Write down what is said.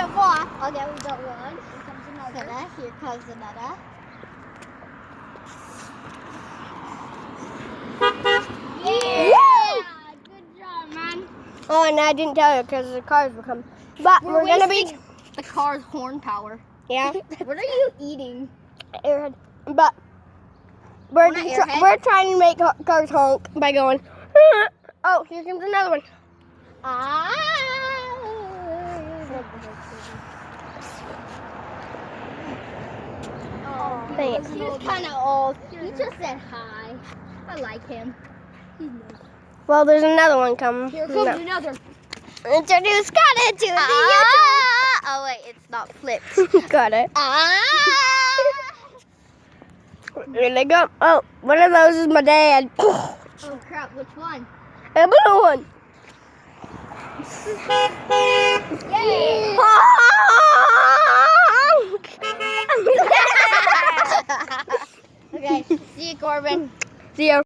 couple off. Okay, we got one. Here comes another. Here comes another. Yeah! Good job, man. Oh, and I didn't tell you because the cars will come. But we're gonna be the car's horn power. Yeah. What are you eating? Airhead. But we're trying to make cars honk by going. Oh, here comes another one. Ah! Oh, Thanks. he's kind of old. He just said hi. I like him. He's nice. Well, there's another one coming. Here comes another. Introduce Scott to the YouTube. Oh wait, it's not flipped. Got it. Ah! Here they go. Oh, one of those is my dad. Oh crap! Which one? A blue one. Yay! Okay, see you, Corbin. See ya.